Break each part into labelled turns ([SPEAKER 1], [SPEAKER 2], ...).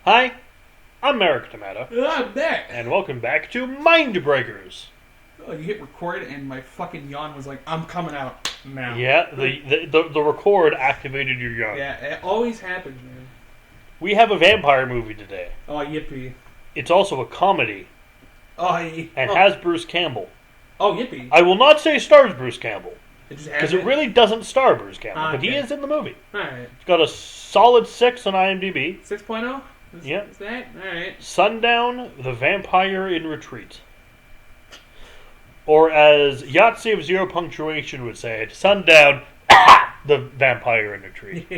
[SPEAKER 1] Hi, I'm Merrick Tomato.
[SPEAKER 2] I'm back.
[SPEAKER 1] And welcome back to Mindbreakers.
[SPEAKER 2] Oh, you hit record and my fucking yawn was like, I'm coming out now.
[SPEAKER 1] Yeah, the record activated your yawn.
[SPEAKER 2] Yeah, it always happens, man.
[SPEAKER 1] We have a vampire movie today.
[SPEAKER 2] Oh, yippee.
[SPEAKER 1] It's also a comedy.
[SPEAKER 2] And
[SPEAKER 1] has Bruce Campbell.
[SPEAKER 2] Oh, yippee.
[SPEAKER 1] I will not say stars Bruce Campbell.
[SPEAKER 2] Because
[SPEAKER 1] it really doesn't star Bruce Campbell, but he
[SPEAKER 2] okay.
[SPEAKER 1] is in the movie.
[SPEAKER 2] Alright.
[SPEAKER 1] It's got a solid 6 on IMDb.
[SPEAKER 2] 6.0?
[SPEAKER 1] Yeah.
[SPEAKER 2] Is that? Alright.
[SPEAKER 1] Sundown, the Vampire in Retreat. Or as Yahtzee of Zero Punctuation would say it, Sundown, the Vampire in Retreat.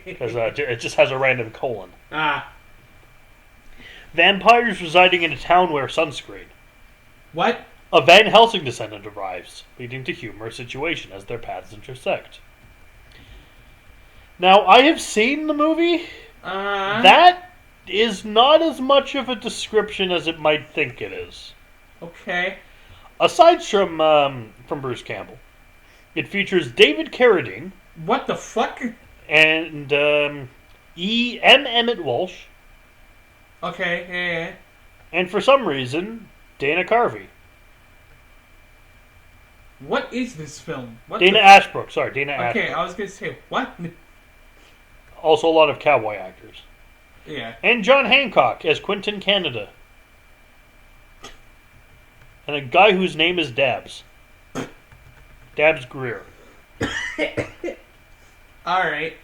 [SPEAKER 1] Because it just has a random colon. Vampires residing in a town wear sunscreen.
[SPEAKER 2] What?
[SPEAKER 1] A Van Helsing descendant arrives, leading to humorous situation as their paths intersect. Now, I have seen the movie. That is not as much of a description as it might think it is.
[SPEAKER 2] Okay.
[SPEAKER 1] Aside from Bruce Campbell, it features David Carradine.
[SPEAKER 2] What the fuck?
[SPEAKER 1] And E. M. Emmett Walsh.
[SPEAKER 2] Okay, yeah.
[SPEAKER 1] And for some reason, Dana Carvey.
[SPEAKER 2] What is this film?
[SPEAKER 1] Dana Ashbrook. Sorry, Dana Ashbrook.
[SPEAKER 2] Okay, I was going to say, what?
[SPEAKER 1] Also a lot of cowboy actors.
[SPEAKER 2] Yeah.
[SPEAKER 1] And John Hancock as Quentin Canada. And a guy whose name is Dabbs. Dabbs Greer.
[SPEAKER 2] Alright.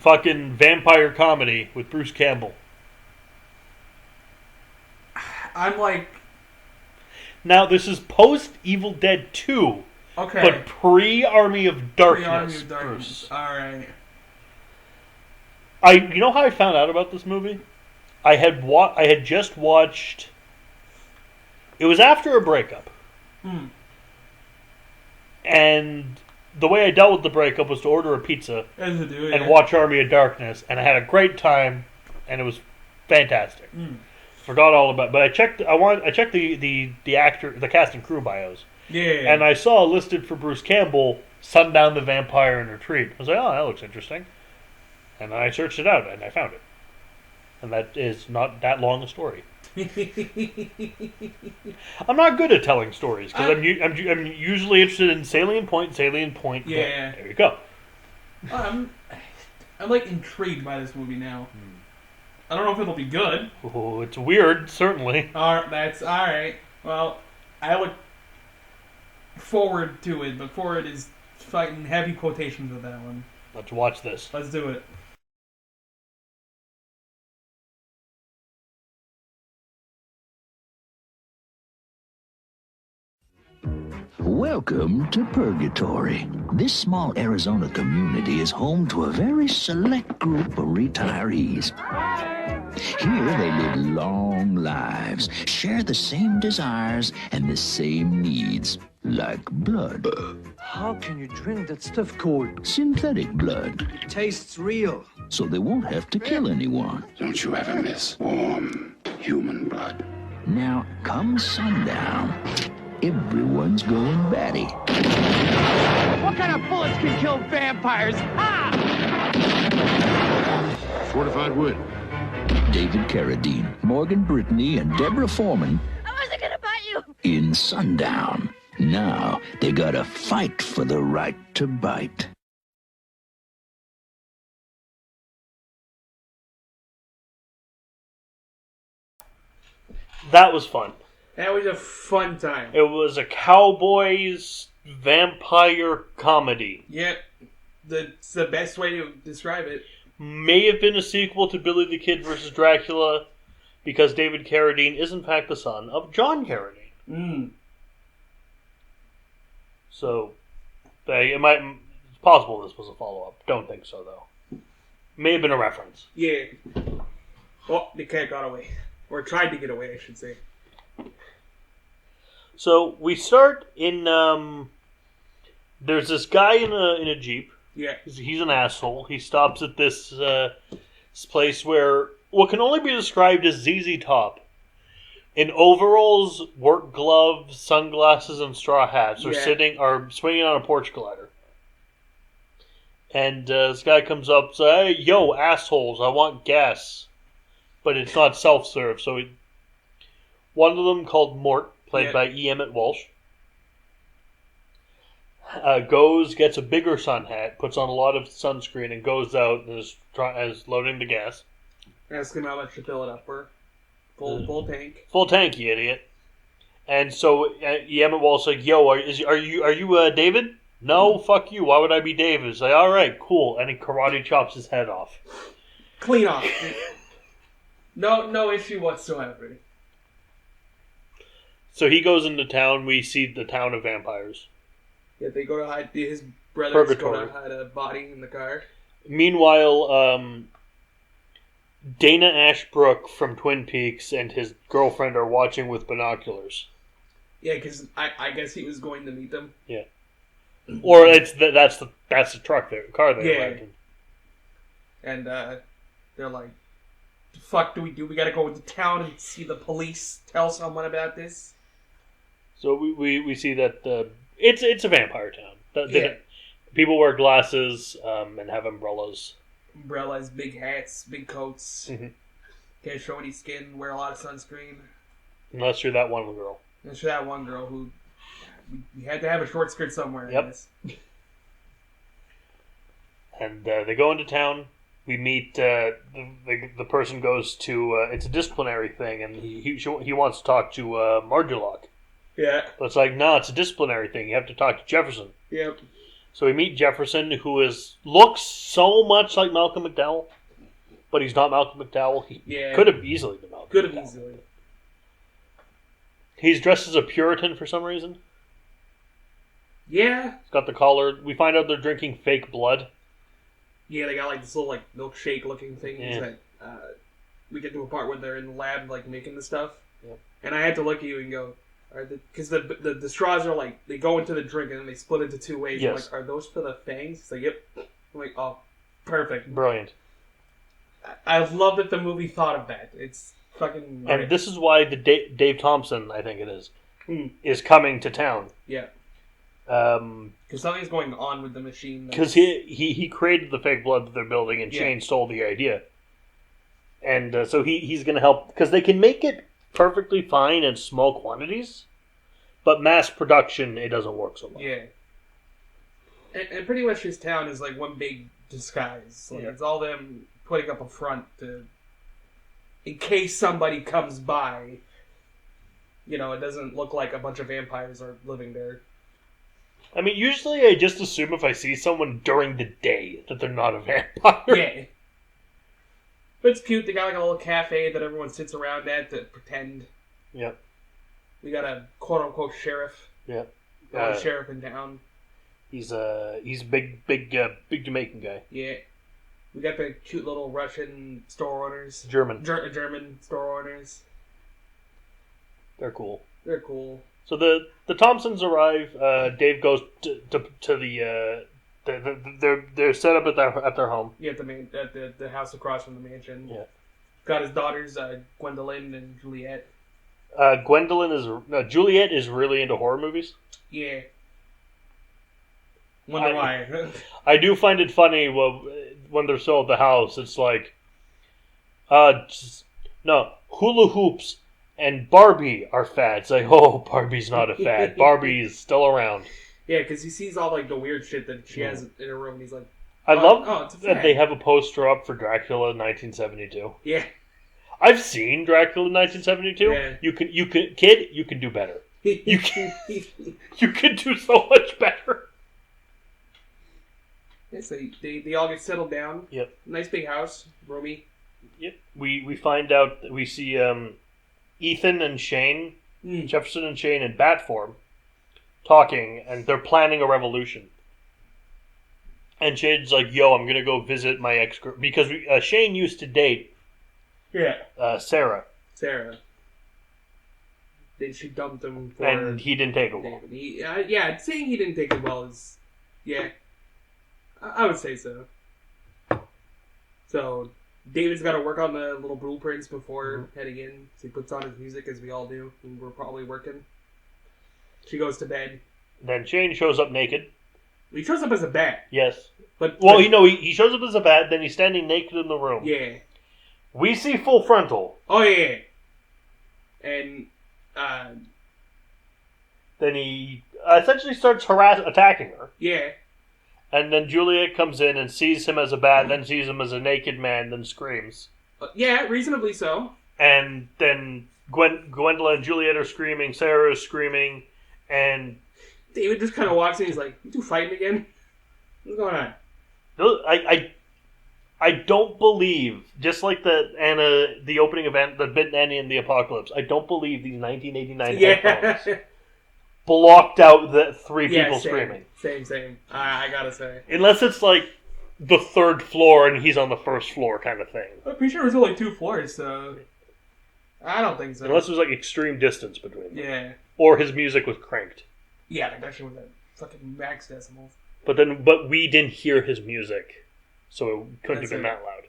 [SPEAKER 1] Fucking vampire comedy with Bruce Campbell.
[SPEAKER 2] I'm like...
[SPEAKER 1] Now, this is post-Evil Dead 2.
[SPEAKER 2] Okay.
[SPEAKER 1] But pre-Army of Darkness.
[SPEAKER 2] Pre-Army of Darkness.
[SPEAKER 1] Bruce.
[SPEAKER 2] Alright.
[SPEAKER 1] You know how I found out about this movie? I had just watched... It was after a breakup. And the way I dealt with the breakup was to order a pizza and watch Army of Darkness. And I had a great time, and it was fantastic. Forgot all about it. But I checked the actor, the cast and crew bios.
[SPEAKER 2] Yeah.
[SPEAKER 1] And I saw listed for Bruce Campbell, Sundown, the Vampire in Retreat. I was like, oh, that looks interesting. And I searched it out, and I found it. And that is not that long a story. I'm not good at telling stories, because I'm usually interested in salient point.
[SPEAKER 2] Yeah.
[SPEAKER 1] There you go.
[SPEAKER 2] I'm like intrigued by this movie now. I don't know if it'll be good.
[SPEAKER 1] Oh, it's weird, certainly.
[SPEAKER 2] That's alright. Well, I look forward to it, but forward is fighting heavy quotations with that one.
[SPEAKER 1] Let's watch this.
[SPEAKER 2] Let's do it.
[SPEAKER 3] Welcome to Purgatory. This small Arizona community is home to a very select group of retirees. Here they live long lives, share the same desires and the same needs, like blood.
[SPEAKER 4] How can you drink that stuff called
[SPEAKER 3] Synthetic blood.
[SPEAKER 4] It tastes real.
[SPEAKER 3] So they won't have to kill anyone.
[SPEAKER 5] Don't you ever miss warm human blood.
[SPEAKER 3] Now, come sundown, everyone's going batty.
[SPEAKER 4] What kind of bullets can kill vampires?
[SPEAKER 5] Fortified wood.
[SPEAKER 3] David Carradine, Morgan Brittany, and Deborah Foreman.
[SPEAKER 6] I wasn't gonna bite you.
[SPEAKER 3] In Sundown. Now they gotta fight for the right to bite.
[SPEAKER 1] That was fun.
[SPEAKER 2] That was a fun time.
[SPEAKER 1] It was a cowboys vampire comedy.
[SPEAKER 2] Yep. That's the best way to describe it.
[SPEAKER 1] May have been a sequel to Billy the Kid vs. Dracula, because David Carradine is in fact the son of John Carradine. So, it's possible this was a follow-up. Don't think so, though. May have been a reference.
[SPEAKER 2] Yeah. Oh, the cat got away. Or tried to get away, I should say.
[SPEAKER 1] So, we start in, there's this guy in a Jeep.
[SPEAKER 2] Yeah.
[SPEAKER 1] He's an asshole. He stops at this place where what can only be described as ZZ Top, in overalls, work gloves, sunglasses, and straw hats, are swinging on a porch glider. And this guy comes up and says, "Hey, yo, assholes, I want gas." but it's not self-serve. So one of them, called Mort, played by E. Emmett Walsh, gets a bigger sun hat, puts on a lot of sunscreen, and goes out and is loading the gas.
[SPEAKER 2] Ask him how much to fill it up for. Full tank.
[SPEAKER 1] Full tank, you idiot. And so E. Emmett Walsh like, yo, are you David? No, fuck you. Why would I be David? He's like, all right, cool. And he karate chops his head off.
[SPEAKER 2] Clean off. No issue whatsoever.
[SPEAKER 1] So he goes into town. We see the town of vampires.
[SPEAKER 2] Yeah, they go to hide. His brothers go to hide a body in the car.
[SPEAKER 1] Meanwhile, Dana Ashbrook from Twin Peaks and his girlfriend are watching with binoculars.
[SPEAKER 2] Yeah, because I guess he was going to meet them.
[SPEAKER 1] Yeah. Or that's the car they arrived in.
[SPEAKER 2] And they're like, the fuck do we do? We gotta go into town and see the police tell someone about this?
[SPEAKER 1] So we see that it's a vampire town. People wear glasses and have umbrellas.
[SPEAKER 2] Umbrellas, big hats, big coats.
[SPEAKER 1] Mm-hmm.
[SPEAKER 2] Can't show any skin, wear a lot of sunscreen.
[SPEAKER 1] Unless you're that one girl.
[SPEAKER 2] Unless you're that one girl who... You had to have a short skirt somewhere.
[SPEAKER 1] Yep. And they go into town. We meet the person goes to it's a disciplinary thing, and he wants to talk to Marjolock.
[SPEAKER 2] Yeah.
[SPEAKER 1] But it's like, no, it's a disciplinary thing. You have to talk to Jefferson.
[SPEAKER 2] Yep.
[SPEAKER 1] So we meet Jefferson, who looks so much like Malcolm McDowell, but he's not Malcolm McDowell. He could have easily been Malcolm.
[SPEAKER 2] Could have easily.
[SPEAKER 1] He's dressed as a Puritan for some reason.
[SPEAKER 2] Yeah.
[SPEAKER 1] He's got the collar. We find out they're drinking fake blood.
[SPEAKER 2] Yeah, they got like this little milkshake looking things that we get to a part where they're in the lab making the stuff.
[SPEAKER 1] Yep.
[SPEAKER 2] And I had to look at you and go, because the straws are they go into the drink and then they split into two ways.
[SPEAKER 1] Yes.
[SPEAKER 2] I'm like, are those for the fangs? He's like, yep. I'm like, oh, perfect.
[SPEAKER 1] Brilliant.
[SPEAKER 2] I love that the movie thought of that. It's fucking great.
[SPEAKER 1] And this is why the Dave Thompson, I think it is coming to town.
[SPEAKER 2] Yeah. Because something's going on with the machine.
[SPEAKER 1] Because he created the fake blood that they're building, and Shane stole the idea. And so he's going to help, because they can make it perfectly fine in small quantities, but mass production, it doesn't work so well.
[SPEAKER 2] Yeah. And pretty much his town is one big disguise. It's all them putting up a front in case somebody comes by, it doesn't look like a bunch of vampires are living there.
[SPEAKER 1] I mean, usually I just assume if I see someone during the day that they're not a vampire.
[SPEAKER 2] Yeah. But it's cute. They got a little cafe that everyone sits around at to pretend.
[SPEAKER 1] Yep.
[SPEAKER 2] We got a quote-unquote sheriff.
[SPEAKER 1] Yep.
[SPEAKER 2] Sheriff in town.
[SPEAKER 1] He's a big Jamaican guy.
[SPEAKER 2] Yeah. We got the cute little Russian store owners.
[SPEAKER 1] German
[SPEAKER 2] store owners. They're cool.
[SPEAKER 1] So the Thompsons arrive. Dave goes to the they're set up at their home.
[SPEAKER 2] Yeah, at the house across from the mansion.
[SPEAKER 1] Yeah.
[SPEAKER 2] Got his daughters, Gwendolyn and Juliet.
[SPEAKER 1] Juliet is really into horror movies.
[SPEAKER 2] Yeah. Wonder why.
[SPEAKER 1] I do find it funny when they're still at the house. It's like, no, hula hoops and Barbie are fads. Like, oh, Barbie's not a fad. Barbie is still around.
[SPEAKER 2] Yeah, because he sees all the weird shit that she has in her room, and he's like,
[SPEAKER 1] I love that they have a poster up for Dracula 1972.
[SPEAKER 2] Yeah.
[SPEAKER 1] I've seen Dracula 1972. Yeah. You can do better. You can do so much better.
[SPEAKER 2] Yeah, so they all get settled down.
[SPEAKER 1] Yep.
[SPEAKER 2] Nice big house, roomy.
[SPEAKER 1] Yep. We find out that we see Ethan and Shane, Jefferson and Shane in bat form, talking, and they're planning a revolution. And Shane's like, "Yo, I'm gonna go visit my ex-girl," because Shane used to date.
[SPEAKER 2] Yeah.
[SPEAKER 1] Sarah.
[SPEAKER 2] Then she dumped him for...
[SPEAKER 1] And he didn't take it well.
[SPEAKER 2] Saying he didn't take it well is... Yeah. I would say so. So, David's got to work on the little blueprints before heading in. So he puts on his music, as we all do, and we're probably working. She goes to bed.
[SPEAKER 1] Then Shane shows up naked.
[SPEAKER 2] He shows up as a bat.
[SPEAKER 1] Yes.
[SPEAKER 2] But
[SPEAKER 1] he shows up as a bat, then he's standing naked in the room.
[SPEAKER 2] Yeah.
[SPEAKER 1] We see full frontal.
[SPEAKER 2] Oh, yeah. And,
[SPEAKER 1] then he essentially starts attacking her.
[SPEAKER 2] Yeah.
[SPEAKER 1] And then Juliet comes in and sees him as a bat, then sees him as a naked man, then screams.
[SPEAKER 2] Yeah, reasonably so.
[SPEAKER 1] And then Gwendolyn and Juliet are screaming, Sarah is screaming, and...
[SPEAKER 2] David just kind of walks in, he's like, you two fighting again? What's going on?
[SPEAKER 1] I don't believe, just like the opening event, the Bit Annie and the Apocalypse, I don't believe these 1989 headphones blocked out the three people screaming.
[SPEAKER 2] Same. I gotta say.
[SPEAKER 1] Unless it's like the third floor and he's on the first floor kind of thing.
[SPEAKER 2] I'm pretty sure it was only 2 floors, so... I don't think so.
[SPEAKER 1] Unless there's like extreme distance between them.
[SPEAKER 2] Yeah.
[SPEAKER 1] Or his music was cranked.
[SPEAKER 2] Yeah, like that shit was at fucking max decibels.
[SPEAKER 1] But we didn't hear his music, so it couldn't have been that loud.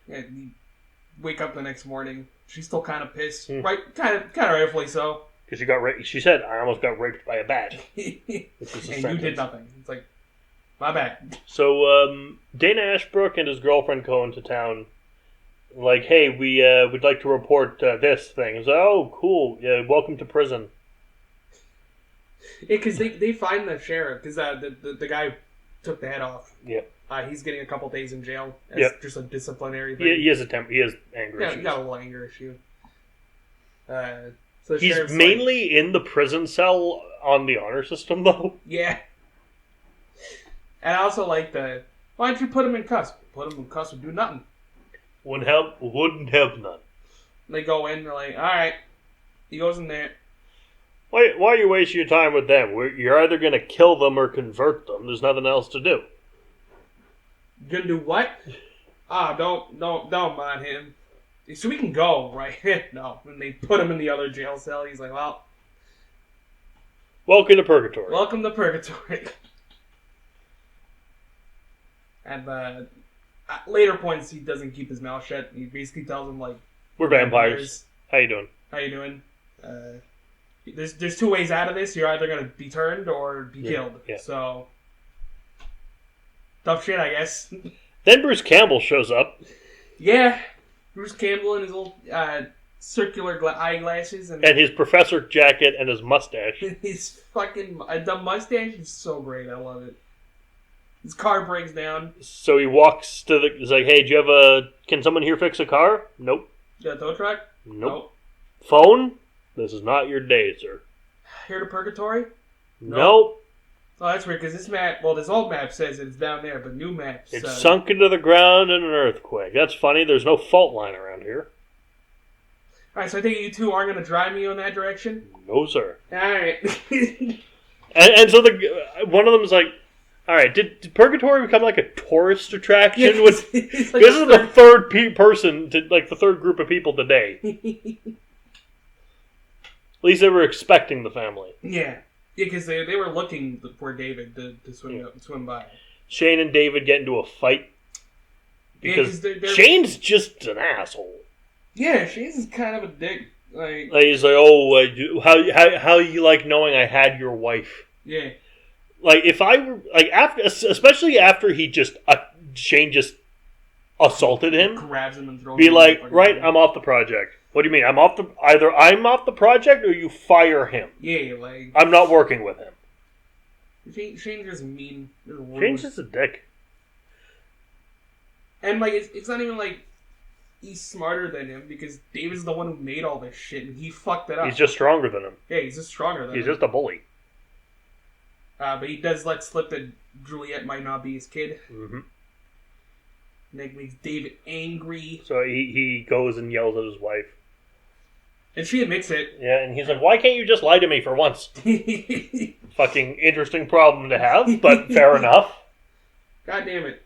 [SPEAKER 2] Yeah, you wake up the next morning, she's still kind of pissed. Right, kind of rightfully so.
[SPEAKER 1] Because she got raped. She said, "I almost got raped by a bat."
[SPEAKER 2] And you did nothing. It's like, my bad.
[SPEAKER 1] So Dana Ashbrook and his girlfriend go into town. Like, hey, we'd like to report this thing. It's like, oh, cool. Yeah, welcome to prison.
[SPEAKER 2] Yeah, because they find the sheriff, because the guy took the head off.
[SPEAKER 1] Yeah.
[SPEAKER 2] He's getting a couple days in jail as just a disciplinary thing.
[SPEAKER 1] He has anger issues.
[SPEAKER 2] He got a little anger issue. So
[SPEAKER 1] he's mainly in the prison cell on the honor system, though.
[SPEAKER 2] Yeah. And I also like why don't you put him in cuffs? Put him in cuffs would do nothing.
[SPEAKER 1] Wouldn't help none.
[SPEAKER 2] They go in, they're like, alright. He goes in there.
[SPEAKER 1] Why are you wasting your time with them? You're either going to kill them or convert them. There's nothing else to do.
[SPEAKER 2] Gonna do what? Don't mind him. So we can go, right? No. When they put him in the other jail cell, he's like, well...
[SPEAKER 1] Welcome to Purgatory.
[SPEAKER 2] Welcome to Purgatory. And at later points, he doesn't keep his mouth shut. He basically tells him, like...
[SPEAKER 1] We're vampires. How you doing?
[SPEAKER 2] There's 2 ways out of this. You're either going to be turned or be killed. Yeah. So... Tough shit, I guess.
[SPEAKER 1] Then Bruce Campbell shows up.
[SPEAKER 2] Yeah. Bruce Campbell in his little circular eyeglasses. And
[SPEAKER 1] his professor jacket and his mustache.
[SPEAKER 2] His fucking... the mustache is so great. I love it. His car breaks down.
[SPEAKER 1] So he walks to the... He's like, hey, do you have can someone here fix a car? Nope.
[SPEAKER 2] You got a tow truck?
[SPEAKER 1] Nope. Phone? This is not your day, sir.
[SPEAKER 2] Here to Purgatory?
[SPEAKER 1] Nope.
[SPEAKER 2] Oh, that's weird, because this map... Well, this old map says it's down there, but new maps...
[SPEAKER 1] It's sunk into the ground in an earthquake. That's funny. There's no fault line around here.
[SPEAKER 2] Alright, so I think you two aren't going to drive me in that direction?
[SPEAKER 1] No, sir.
[SPEAKER 2] Alright.
[SPEAKER 1] and so one of them is like, alright, did Purgatory become like a tourist attraction?
[SPEAKER 2] Yeah, like
[SPEAKER 1] this is the third person, the third group of people today. At least they were expecting the family.
[SPEAKER 2] Yeah. Yeah, because they were looking for David to swim by.
[SPEAKER 1] Shane and David get into a fight. Because Shane's just an asshole.
[SPEAKER 2] Yeah, Shane's kind of a dick. Like
[SPEAKER 1] he's like, oh, how you like knowing I had your wife?
[SPEAKER 2] Yeah.
[SPEAKER 1] Like, if I were, like, especially after Shane just assaulted him.
[SPEAKER 2] Grabs him and throws him.
[SPEAKER 1] Be like, right, I'm off the project. What do you mean? Either I'm off the project or you fire him.
[SPEAKER 2] Yeah, like...
[SPEAKER 1] I'm not working with him.
[SPEAKER 2] Shane's just mean.
[SPEAKER 1] Shane's just a dick.
[SPEAKER 2] And, like, it's not even like he's smarter than him, because David's the one who made all this shit, and he fucked it up.
[SPEAKER 1] He's just stronger than him.
[SPEAKER 2] Yeah, he's just stronger than him.
[SPEAKER 1] He's just a bully.
[SPEAKER 2] But he does let slip that Juliet might not be his kid.
[SPEAKER 1] Mm-hmm.
[SPEAKER 2] And that makes David angry.
[SPEAKER 1] So he goes and yells at his wife.
[SPEAKER 2] And she admits it.
[SPEAKER 1] Yeah, and he's like, why can't you just lie to me for once? Fucking interesting problem to have, but fair enough.
[SPEAKER 2] God damn it.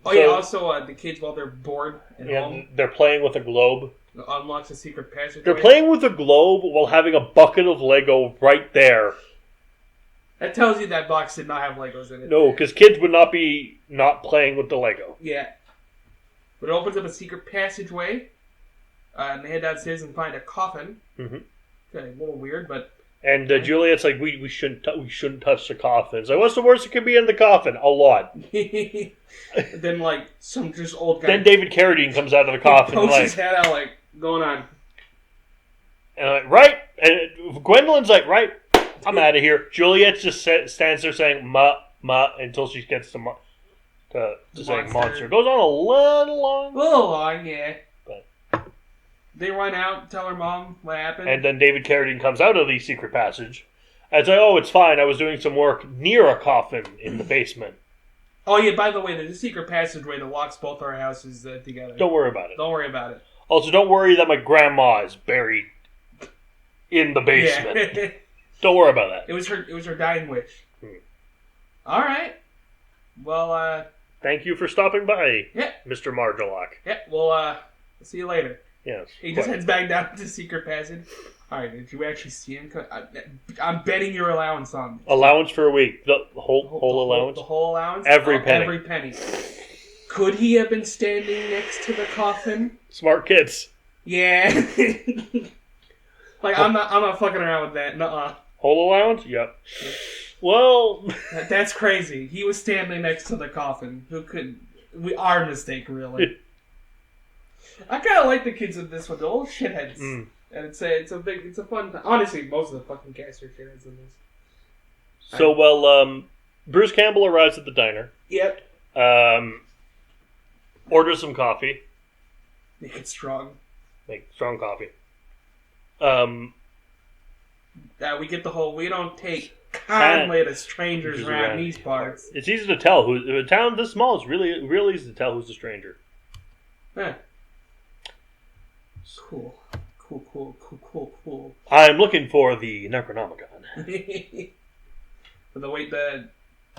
[SPEAKER 2] Oh, yeah, also, the kids, while they're bored at home...
[SPEAKER 1] They're playing with a globe.
[SPEAKER 2] Unlocks a secret passageway.
[SPEAKER 1] They're playing with a globe while having a bucket of Lego right there.
[SPEAKER 2] That tells you that box did not have Legos in it.
[SPEAKER 1] No, because kids would not be not playing with the Lego.
[SPEAKER 2] Yeah. But it opens up a secret passageway. And they head downstairs and find a coffin.
[SPEAKER 1] Mm-hmm.
[SPEAKER 2] Okay, a little weird, but
[SPEAKER 1] And Juliet's like, we shouldn't touch the coffin. It's like, what's the worst that could be in the coffin? A lot.
[SPEAKER 2] Then like some just old guy.
[SPEAKER 1] Then David Carradine comes out of the coffin.
[SPEAKER 2] Pokes his head out like, going on.
[SPEAKER 1] And like, right? And Gwendolyn's like, right? I'm out of here. Juliet just stands there saying, ma, until she gets to saying monster. It goes on a little long.
[SPEAKER 2] A little long, yeah. They run out and tell her mom what happened.
[SPEAKER 1] And then David Carradine comes out of the secret passage. And say, oh, it's fine. I was doing some work near a coffin in the basement.
[SPEAKER 2] Oh, yeah, by the way, there's a secret passageway that locks both our houses together.
[SPEAKER 1] Don't worry about it.
[SPEAKER 2] Don't worry about it.
[SPEAKER 1] Also, don't worry that my grandma is buried in the basement. Yeah. Don't worry about that.
[SPEAKER 2] It was her dying wish. All right. Well,
[SPEAKER 1] thank you for stopping by,
[SPEAKER 2] yeah.
[SPEAKER 1] Mr. Margalock.
[SPEAKER 2] Yeah, well, see you later.
[SPEAKER 1] Yes.
[SPEAKER 2] He just heads back down to the secret passage. All right, did you actually see him? I'm betting your allowance on this.
[SPEAKER 1] Allowance for a week. The whole allowance?
[SPEAKER 2] The whole allowance?
[SPEAKER 1] Every penny.
[SPEAKER 2] Every penny. Could he have been standing next to the coffin?
[SPEAKER 1] Smart kids.
[SPEAKER 2] Yeah. Like, I'm not fucking around with that. Nuh-uh.
[SPEAKER 1] Whole allowance? Yep. Well...
[SPEAKER 2] That's crazy. He was standing next to the coffin. Who could... Our mistake, really. I kind of like the kids in this one. They're all shitheads. And it's a fun time. Honestly, most of the fucking cast are shitheads in this.
[SPEAKER 1] So, Bruce Campbell arrives at the diner.
[SPEAKER 2] Yep.
[SPEAKER 1] Orders some coffee.
[SPEAKER 2] Make it strong.
[SPEAKER 1] Make strong coffee.
[SPEAKER 2] We get the whole, we don't take kindly to strangers around these parts.
[SPEAKER 1] It's easy to tell who, a town this small is really easy to tell who's a stranger.
[SPEAKER 2] Huh. Cool.
[SPEAKER 1] I'm looking for the Necronomicon.
[SPEAKER 2] The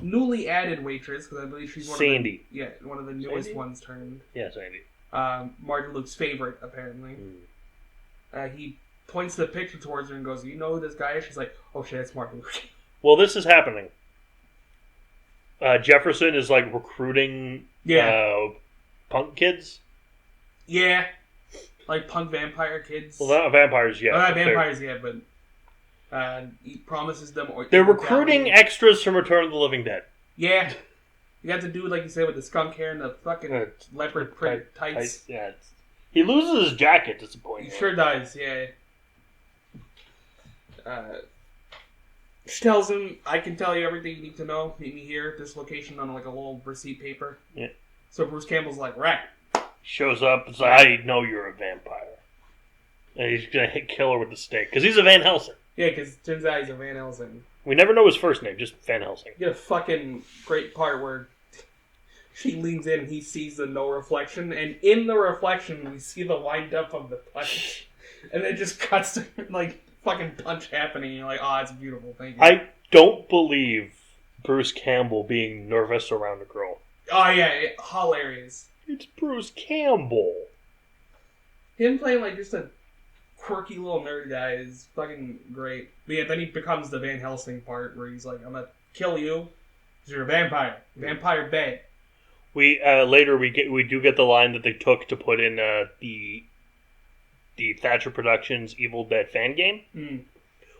[SPEAKER 2] newly added waitress, because I believe she's
[SPEAKER 1] Sandy.
[SPEAKER 2] One of the newest ones turned.
[SPEAKER 1] Yeah, Sandy.
[SPEAKER 2] Martin Luke's favorite, apparently. He points the picture towards her and goes, you know who this guy is? She's like, oh shit, it's Martin Luke.
[SPEAKER 1] Well, this is happening. Jefferson is like recruiting punk kids.
[SPEAKER 2] Yeah. Like punk vampire kids.
[SPEAKER 1] Well, not vampires yet.
[SPEAKER 2] Well, not vampires yet, but he promises them...
[SPEAKER 1] They're recruiting extras from Return of the Living Dead.
[SPEAKER 2] Yeah. You got to do, like you said, with the skunk hair and the fucking leopard print tights.
[SPEAKER 1] Yeah, he loses his jacket, disappointing.
[SPEAKER 2] He sure does, yeah. She tells him, I can tell you everything you need to know. Meet me here at this location on like a little receipt paper.
[SPEAKER 1] Yeah.
[SPEAKER 2] So Bruce Campbell's like, right.
[SPEAKER 1] Shows up, it's like, I know you're a vampire. And he's going to kill her with the stake. Because he's a Van Helsing.
[SPEAKER 2] Yeah, because it turns out he's a Van Helsing.
[SPEAKER 1] We never know his first name, just Van Helsing.
[SPEAKER 2] You get a fucking great part where she leans in and he sees the no reflection. And in the reflection, we see the wind up of the punch. And it just cuts to, like, fucking punch happening. And you're like, oh, it's beautiful. Thank you.
[SPEAKER 1] I don't believe Bruce Campbell being nervous around a girl.
[SPEAKER 2] Oh, yeah. Hilarious.
[SPEAKER 1] It's Bruce Campbell.
[SPEAKER 2] Him playing, like, just a quirky little nerd guy is fucking great. But yeah, then he becomes the Van Helsing part where he's like, I'm gonna kill you because you're a vampire. Vampire bad.
[SPEAKER 1] We later we do get the line that they took to put in the Thatcher Productions Evil Dead fan game.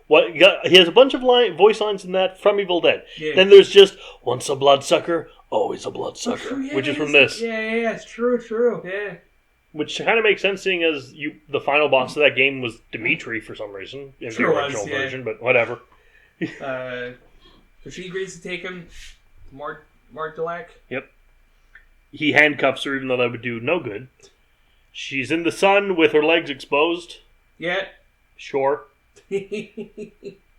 [SPEAKER 1] What he has a bunch of voice lines in that from Evil Dead. Yeah. Then there's just once a bloodsucker, always a bloodsucker, which is from this.
[SPEAKER 2] Yeah, it's true. Yeah.
[SPEAKER 1] Which kind of makes sense, seeing as the final boss of that game was Dimitri for some reason in the original version, but whatever.
[SPEAKER 2] So she agrees to take him to Margalack.
[SPEAKER 1] Yep. He handcuffs her, even though that would do no good. She's in the sun with her legs exposed.
[SPEAKER 2] Yeah.
[SPEAKER 1] Sure.
[SPEAKER 2] We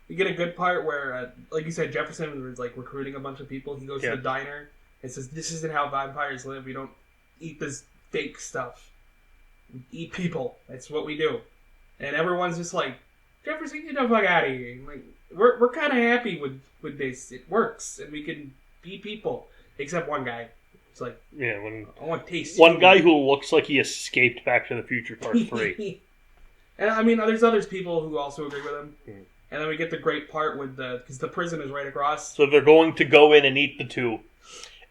[SPEAKER 2] get a good part where, like you said, Jefferson was like recruiting a bunch of people. He goes to the diner and says, "This isn't how vampires live. We don't eat this fake stuff. We eat people. That's what we do." And everyone's just like, "Jefferson, get the fuck out of here!" Like, we're kind of happy with this. It works, and we can be people. Except one guy. It's like, I want to taste
[SPEAKER 1] one guy who looks like he escaped Back to the Future Part 3.
[SPEAKER 2] And I mean, there's other people who also agree with him. And then we get the great part with because the prison is right across.
[SPEAKER 1] So they're going to go in and eat the two.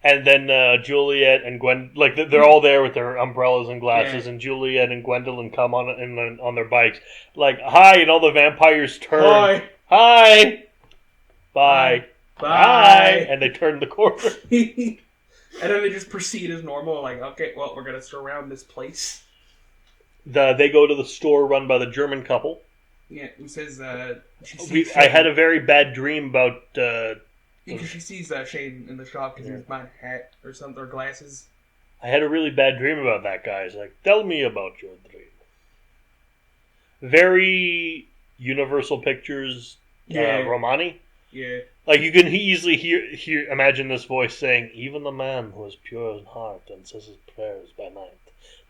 [SPEAKER 1] And then Juliet and Gwen, like they're all there with their umbrellas and glasses, and Juliet and Gwendolyn come on their bikes, like hi, and all the vampires turn, hi, bye, bye, and they turn the corner,
[SPEAKER 2] and then they just proceed as normal, like okay, well we're gonna surround this place.
[SPEAKER 1] They go to the store run by the German couple.
[SPEAKER 2] Yeah, who says
[SPEAKER 1] I had a very bad dream about.
[SPEAKER 2] Because she sees Shane in the shop because he was buying a hat or something, or glasses.
[SPEAKER 1] I had a really bad dream about that guy. He's like, tell me about your dream. Very Universal Pictures Romani.
[SPEAKER 2] Yeah.
[SPEAKER 1] Like, you can easily imagine this voice saying, even the man who is pure in heart and says his prayers by night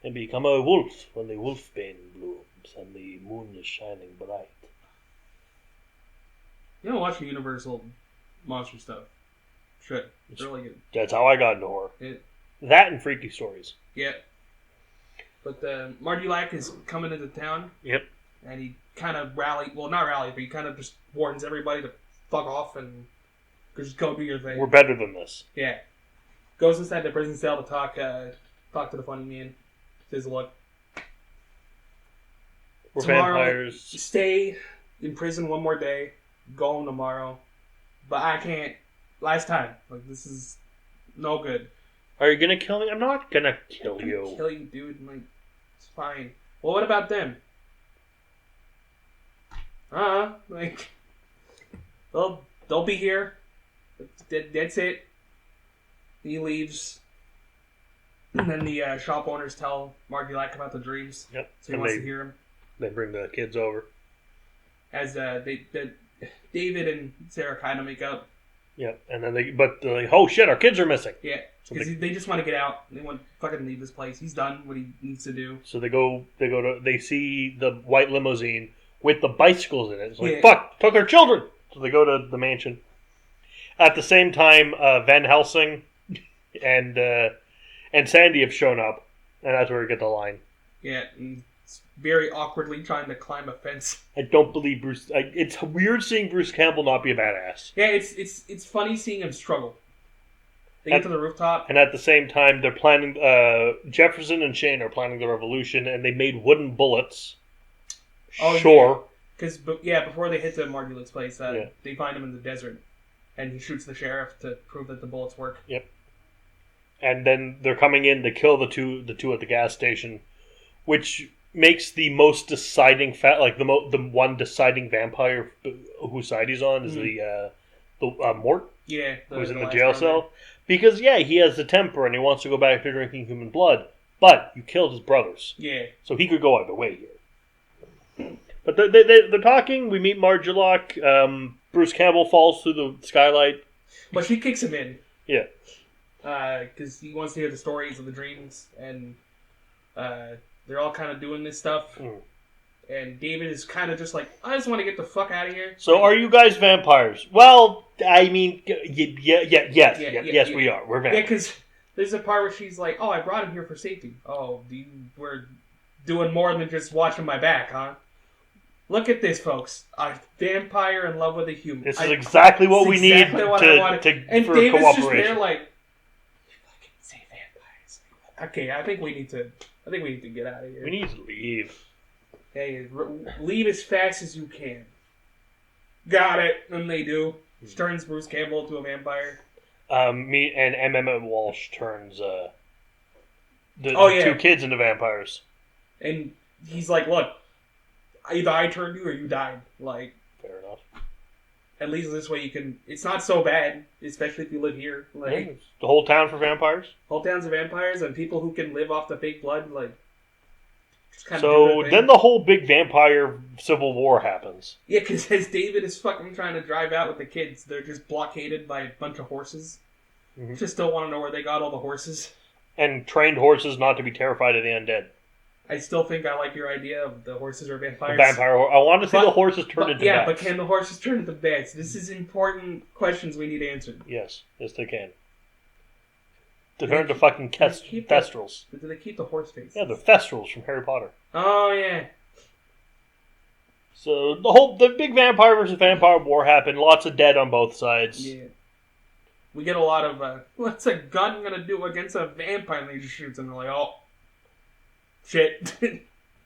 [SPEAKER 1] may become a wolf when the wolfbane blooms and the moon is shining bright.
[SPEAKER 2] You don't watch the Universal monster stuff. Should. It's really good.
[SPEAKER 1] That's how I got into horror. That and freaky stories.
[SPEAKER 2] Yeah. But Marty Lack is coming into town.
[SPEAKER 1] Yep.
[SPEAKER 2] And he kind of not rally, but he kind of just warns everybody to fuck off and just go do your thing.
[SPEAKER 1] We're better than this.
[SPEAKER 2] Yeah. Goes inside the prison cell to talk to the funny man. Says, look.
[SPEAKER 1] We're vampires.
[SPEAKER 2] Stay in prison one more day. Go home tomorrow. But I can't. Last time. Like, this is no good.
[SPEAKER 1] Are you gonna kill me? I'm not gonna kill you.
[SPEAKER 2] Kill you, dude. Like, it's fine. Well, what about them? Like, they'll be here. That's it. He leaves. And then the shop owners tell Marky Lack about the dreams.
[SPEAKER 1] Yep.
[SPEAKER 2] So he wants to hear them.
[SPEAKER 1] They bring the kids over.
[SPEAKER 2] As David and Sarah kind of make up.
[SPEAKER 1] Yeah, and then they're like, oh shit, our kids are missing.
[SPEAKER 2] Yeah, because they just want to get out. They want to fucking leave this place. He's done what he needs to do.
[SPEAKER 1] So they see the white limousine with the bicycles in it. It's like, fuck, took our children. So they go to the mansion. At the same time, Van Helsing and Sandy have shown up, and that's where we get the line.
[SPEAKER 2] Yeah, very awkwardly trying to climb a fence.
[SPEAKER 1] I don't believe Bruce. It's weird seeing Bruce Campbell not be a badass.
[SPEAKER 2] Yeah, it's funny seeing him struggle. They get to the rooftop,
[SPEAKER 1] and at the same time, they're planning. Jefferson and Shane are planning the revolution, and they made wooden bullets.
[SPEAKER 2] Oh,
[SPEAKER 1] sure.
[SPEAKER 2] Because before they hit the Marguerite's place, they find him in the desert, and he shoots the sheriff to prove that the bullets work.
[SPEAKER 1] Yep. And then they're coming in to kill the two at the gas station, which makes the most deciding the one deciding vampire whose side he's on is the Mort.
[SPEAKER 2] Yeah,
[SPEAKER 1] who's in the jail cell. Because he has the temper and he wants to go back to drinking human blood, but you killed his brothers.
[SPEAKER 2] Yeah,
[SPEAKER 1] so he could go either way here. But they're talking. We meet Marjolac. Bruce Campbell falls through the skylight,
[SPEAKER 2] but she kicks him in.
[SPEAKER 1] Yeah,
[SPEAKER 2] because he wants to hear the stories of the dreams and. They're all kind of doing this stuff. And David is kind of just like, I just want to get the fuck out of here.
[SPEAKER 1] So are you guys vampires? Well, I mean, yes, we are. We're vampires.
[SPEAKER 2] Yeah, because there's a part where she's like, oh, I brought him here for safety. Oh, we're doing more than just watching my back, huh? Look at this, folks. A vampire in love with a human.
[SPEAKER 1] This is exactly what we need for cooperation.
[SPEAKER 2] And David's just there like, you fucking say vampires. Okay, I think we need to get out of here.
[SPEAKER 1] We need to leave.
[SPEAKER 2] Hey, leave as fast as you can. Got it. And they do. She turns Bruce Campbell into a vampire.
[SPEAKER 1] Me and Emmett Walsh turns the two kids into vampires.
[SPEAKER 2] And he's like, look, either I turned you or you died. Like,
[SPEAKER 1] fair enough.
[SPEAKER 2] At least this way you can... It's not so bad, especially if you live here. Like,
[SPEAKER 1] the whole town for vampires?
[SPEAKER 2] Whole town's of vampires and people who can live off the fake blood, like...
[SPEAKER 1] So then the whole big vampire civil war happens.
[SPEAKER 2] Yeah, because as David is fucking trying to drive out with the kids, they're just blockaded by a bunch of horses. Mm-hmm. Just don't want to know where they got all the horses.
[SPEAKER 1] And trained horses not to be terrified of the undead.
[SPEAKER 2] I still think I like your idea of the horses are vampires.
[SPEAKER 1] I want to see the horses turn into bats.
[SPEAKER 2] Yeah, but can the horses turn into bats? This is important questions we need answered.
[SPEAKER 1] Yes, they can. They turn into fucking thestrals.
[SPEAKER 2] Do they keep the horse face?
[SPEAKER 1] Yeah, they're thestrals from Harry Potter.
[SPEAKER 2] Oh, yeah.
[SPEAKER 1] So the big vampire versus vampire war happened. Lots of dead on both sides.
[SPEAKER 2] Yeah. we get a lot of, what's a gun gonna do against a vampire? And he just shoots him. And they're like, oh, shit.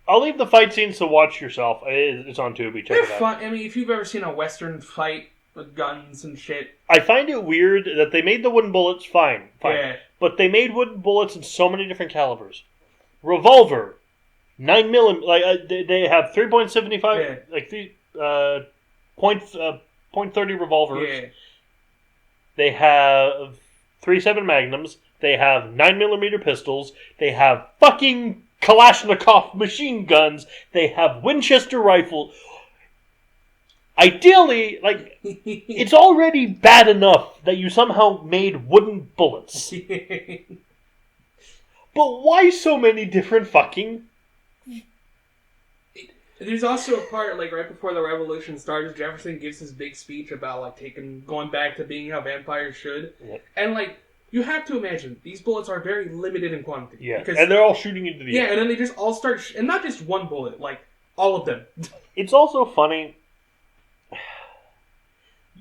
[SPEAKER 1] I'll leave the fight scenes to watch yourself. It's on Tubi. Check it out.
[SPEAKER 2] Fun. I mean, if you've ever seen a Western fight with guns and shit.
[SPEAKER 1] I find it weird that they made the wooden bullets fine.
[SPEAKER 2] Yeah.
[SPEAKER 1] But they made wooden bullets in so many different calibers. Revolver, 9mm. Like they have 3.75, like .30 revolvers.
[SPEAKER 2] Yeah.
[SPEAKER 1] They have 3.7 magnums. They have 9mm pistols. They have fucking Kalashnikov machine guns. They have Winchester rifle. Ideally, like, it's already bad enough that you somehow made wooden bullets. But why so many different fucking...
[SPEAKER 2] There's also a part, like, right before the revolution starts, Jefferson gives his big speech about, like, going back to being how vampires should. Yep. And, like, you have to imagine, these bullets are very limited in quantity.
[SPEAKER 1] Yeah, and they're all shooting into the air.
[SPEAKER 2] Yeah, and then they just all start... and not just one bullet, like, all of them.
[SPEAKER 1] It's also funny...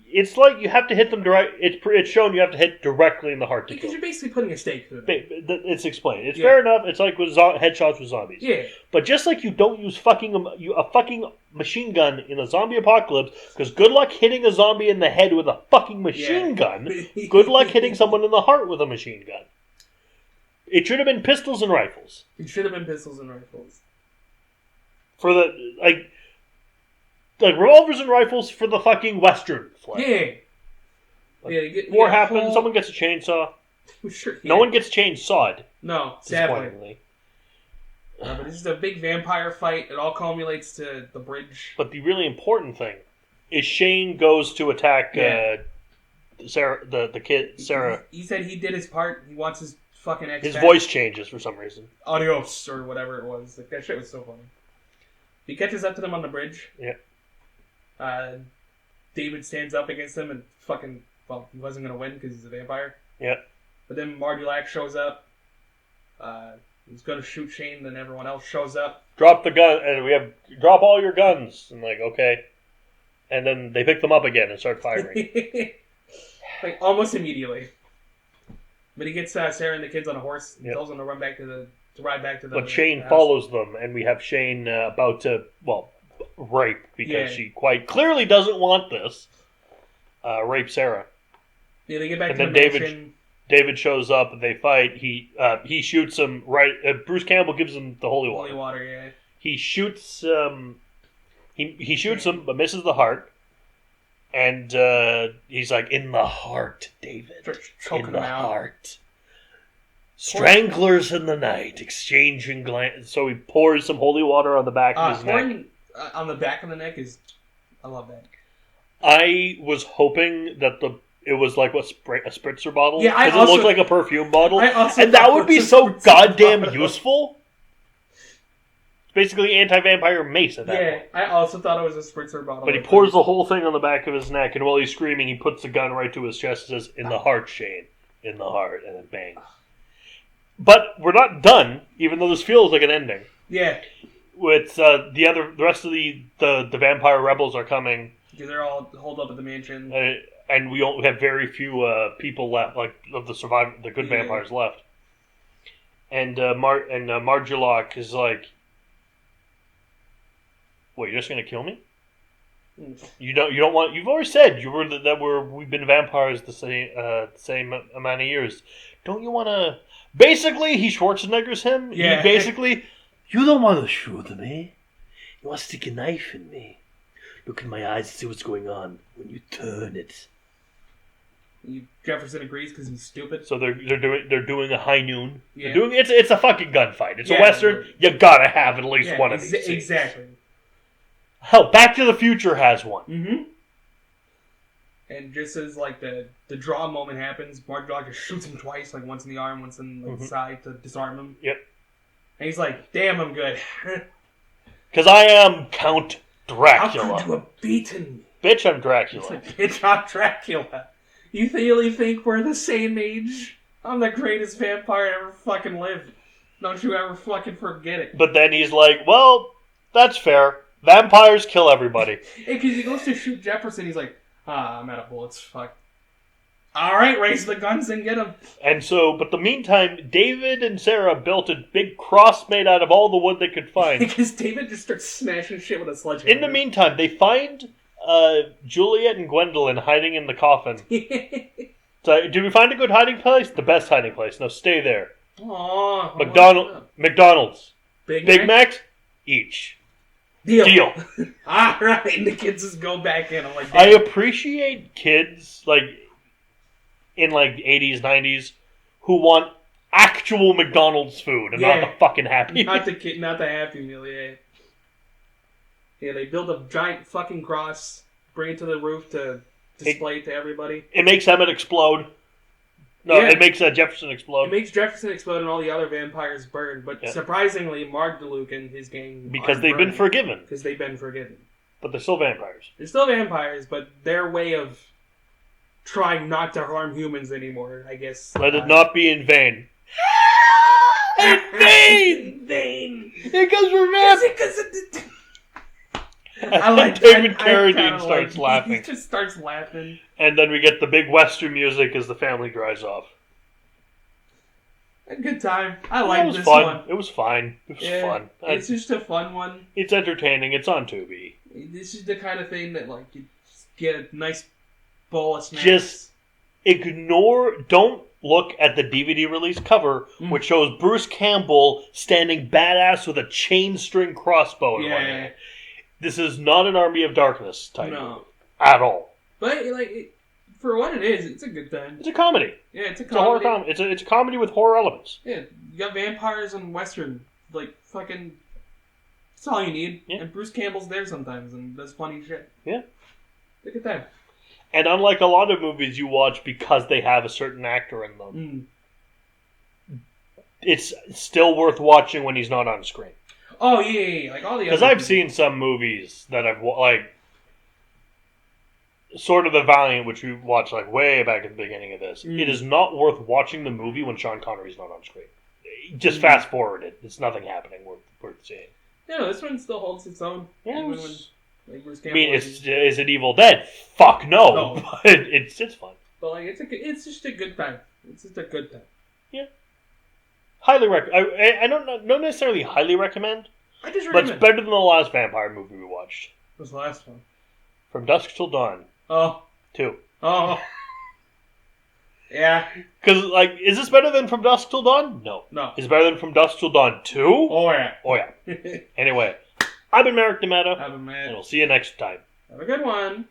[SPEAKER 1] It's like you have to hit them direct. It's shown you have to hit directly in the heart to kill.
[SPEAKER 2] Because you're basically putting a stake through them.
[SPEAKER 1] It's explained. It's fair enough. It's like with headshots with zombies.
[SPEAKER 2] Yeah.
[SPEAKER 1] But just like you don't use a fucking machine gun in a zombie apocalypse, because good luck hitting a zombie in the head with a fucking machine gun. Good luck hitting someone in the heart with a machine gun. It should have been pistols and rifles.
[SPEAKER 2] It should have been pistols and rifles.
[SPEAKER 1] For the like revolvers and rifles for the fucking Western flag.
[SPEAKER 2] Yeah.
[SPEAKER 1] War happens, someone gets a chainsaw.
[SPEAKER 2] Sure,
[SPEAKER 1] no one gets chainsawed.
[SPEAKER 2] No, sadly. But this is a big vampire fight. It all culminates to the bridge.
[SPEAKER 1] But the really important thing is Shane goes to attack Sarah, the kid, Sarah.
[SPEAKER 2] He said he did his part. He wants his fucking ex.
[SPEAKER 1] His voice changes for some reason.
[SPEAKER 2] Adios, or whatever it was. Like, that shit was so funny. He catches up to them on the bridge.
[SPEAKER 1] Yeah.
[SPEAKER 2] David stands up against him and fucking... well, he wasn't going to win because he's a vampire.
[SPEAKER 1] Yeah.
[SPEAKER 2] But then Mardulac shows up. He's going to shoot Shane, then everyone else shows up.
[SPEAKER 1] Drop the gun, and drop all your guns. And like, okay. And then they pick them up again and start firing.
[SPEAKER 2] Like, almost immediately. But he gets Sarah and the kids on a horse and tells them to ride back to the
[SPEAKER 1] But Shane follows them, and we have Shane about to, rape, because she quite clearly doesn't want this. Rape Sarah.
[SPEAKER 2] Yeah, they get back
[SPEAKER 1] and
[SPEAKER 2] to
[SPEAKER 1] then
[SPEAKER 2] the mansion.
[SPEAKER 1] David shows up, and they fight. He shoots him right... Bruce Campbell gives him the holy water.
[SPEAKER 2] Holy water, yeah.
[SPEAKER 1] He shoots... He shoots him, but misses the heart. And he's like, in the heart, David. In the heart. Stranglers in the night, exchanging glances. So he pours some holy water on the back of his neck.
[SPEAKER 2] On the back of the neck is... I love that.
[SPEAKER 1] I was hoping that it was like a spritzer bottle.
[SPEAKER 2] Yeah,
[SPEAKER 1] because it looked like a perfume bottle. And that would be so goddamn useful. It's basically anti-vampire mace at that point.
[SPEAKER 2] Yeah, I also thought it was a spritzer bottle.
[SPEAKER 1] But he pours the whole thing on the back of his neck, and while he's screaming, he puts the gun right to his chest and says, in the heart, Shane. In the heart. And then bang. But we're not done, even though this feels like an ending.
[SPEAKER 2] Yeah.
[SPEAKER 1] With the rest of the vampire rebels are coming.
[SPEAKER 2] Yeah, they're all holed up at the mansion.
[SPEAKER 1] And we have very few people left, like of the good vampires left. And Mardulac is like, "Wait, you're just gonna kill me? You don't want? You've always said we've been vampires the same amount of years. Don't you want to?" Basically, he Schwarzeneggers him.
[SPEAKER 2] Yeah.
[SPEAKER 1] He basically, you don't want to shoot me. You want to stick a knife in me. Look in my eyes and see what's going on when you turn it.
[SPEAKER 2] Jefferson agrees because he's stupid.
[SPEAKER 1] So they're doing a high noon.
[SPEAKER 2] Yeah.
[SPEAKER 1] It's a fucking gunfight. It's a Western. You gotta have at least one of these.
[SPEAKER 2] Exactly.
[SPEAKER 1] Hell, Back to the Future has one.
[SPEAKER 2] Mm-hmm. And just as like the draw moment happens, Mardulac just shoots him twice, like once in the arm, once in the side to disarm him.
[SPEAKER 1] Yep.
[SPEAKER 2] And he's like, "Damn, I'm good."
[SPEAKER 1] Because I am Count Dracula.
[SPEAKER 2] How could you have beaten me?
[SPEAKER 1] Bitch, I'm Dracula.
[SPEAKER 2] It's like, bitch, I'm Dracula. You really think we're the same age? I'm the greatest vampire to ever fucking live. Don't you ever fucking forget it.
[SPEAKER 1] But then he's like, well, that's fair. Vampires kill everybody.
[SPEAKER 2] Because he goes to shoot Jefferson, he's like, I'm out of bullets, fuck. All right, raise the guns and get them.
[SPEAKER 1] And so, but the meantime, David and Sarah built a big cross made out of all the wood they could find.
[SPEAKER 2] Because David just starts smashing shit with a sledgehammer.
[SPEAKER 1] In the meantime, they find Juliet and Gwendolyn hiding in the coffin. So, did we find a good hiding place? The best hiding place. No, stay there.
[SPEAKER 2] Aww,
[SPEAKER 1] McDonald's. Big
[SPEAKER 2] Mac?
[SPEAKER 1] Macs? Each.
[SPEAKER 2] Deal. All right, and the kids just go back in. I'm like,
[SPEAKER 1] I appreciate kids, like, in, like, 80s, 90s, who want actual McDonald's food and not the fucking Happy Meal.
[SPEAKER 2] Not the Happy Meal, yeah. Yeah, they build a giant fucking cross, bring it to the roof to display it to everybody.
[SPEAKER 1] It makes Emmett explode. No, it makes Jefferson explode.
[SPEAKER 2] It makes Jefferson explode and all the other vampires burn, but surprisingly, Mark DeLuca and his gang
[SPEAKER 1] because they've been forgiven.
[SPEAKER 2] Because they've been forgiven.
[SPEAKER 1] But they're still vampires.
[SPEAKER 2] They're still vampires, but their way of trying not to harm humans anymore, I guess.
[SPEAKER 1] Let it not be in vain. In vain! It goes for vampires!
[SPEAKER 2] I like
[SPEAKER 1] David Carradine starts laughing.
[SPEAKER 2] He just starts laughing.
[SPEAKER 1] And then we get the big Western music as the family drives off.
[SPEAKER 2] A good time. I like this
[SPEAKER 1] fun.
[SPEAKER 2] one.
[SPEAKER 1] It was fine. It was fun.
[SPEAKER 2] It's just a fun one.
[SPEAKER 1] It's entertaining. It's on Tubi.
[SPEAKER 2] This is the kind of thing that, like, you get a nice bowl of snacks.
[SPEAKER 1] Just don't look at the DVD release cover, which shows Bruce Campbell standing badass with a chain string crossbow in one hand. This is not an Army of Darkness type movie at all.
[SPEAKER 2] But for what it is, it's a good time.
[SPEAKER 1] It's a comedy.
[SPEAKER 2] Yeah, it's a comedy.
[SPEAKER 1] It's a horror comedy. It's a comedy with horror elements.
[SPEAKER 2] Yeah, you got vampires and Western. Like, fucking... That's all you need.
[SPEAKER 1] Yeah.
[SPEAKER 2] And Bruce Campbell's there sometimes and does funny shit.
[SPEAKER 1] Yeah.
[SPEAKER 2] It's a good time.
[SPEAKER 1] And unlike a lot of movies you watch because they have a certain actor in them, it's still worth watching when he's not on screen.
[SPEAKER 2] Oh, yeah. Like all the other
[SPEAKER 1] because I've seen some movies that I've, like, sort of The Valiant, which we watched, like, way back at the beginning of this. It is not worth watching the movie when Sean Connery's not on screen. Just fast forward it. It's nothing happening worth seeing.
[SPEAKER 2] No, this one still holds its own.
[SPEAKER 1] Yeah,
[SPEAKER 2] even when, like, Bruce Campbell
[SPEAKER 1] is it Evil Dead? Fuck no. But it's fun.
[SPEAKER 2] But, like, it's just a good time. It's just a good time.
[SPEAKER 1] Yeah. Highly recommend. I don't necessarily highly recommend.
[SPEAKER 2] I just
[SPEAKER 1] recommend. But it's better than the last vampire movie we watched.
[SPEAKER 2] What's the last one?
[SPEAKER 1] From Dusk Till Dawn.
[SPEAKER 2] Oh.
[SPEAKER 1] 2.
[SPEAKER 2] Oh. Yeah.
[SPEAKER 1] Because, like, is this better than From Dusk Till Dawn? No. Is it better than From Dusk Till Dawn 2?
[SPEAKER 2] Oh, yeah.
[SPEAKER 1] Oh, yeah. Anyway, I've been Merrick Demetta.
[SPEAKER 2] I've been Matt.
[SPEAKER 1] And we'll see you next time.
[SPEAKER 2] Have a good one.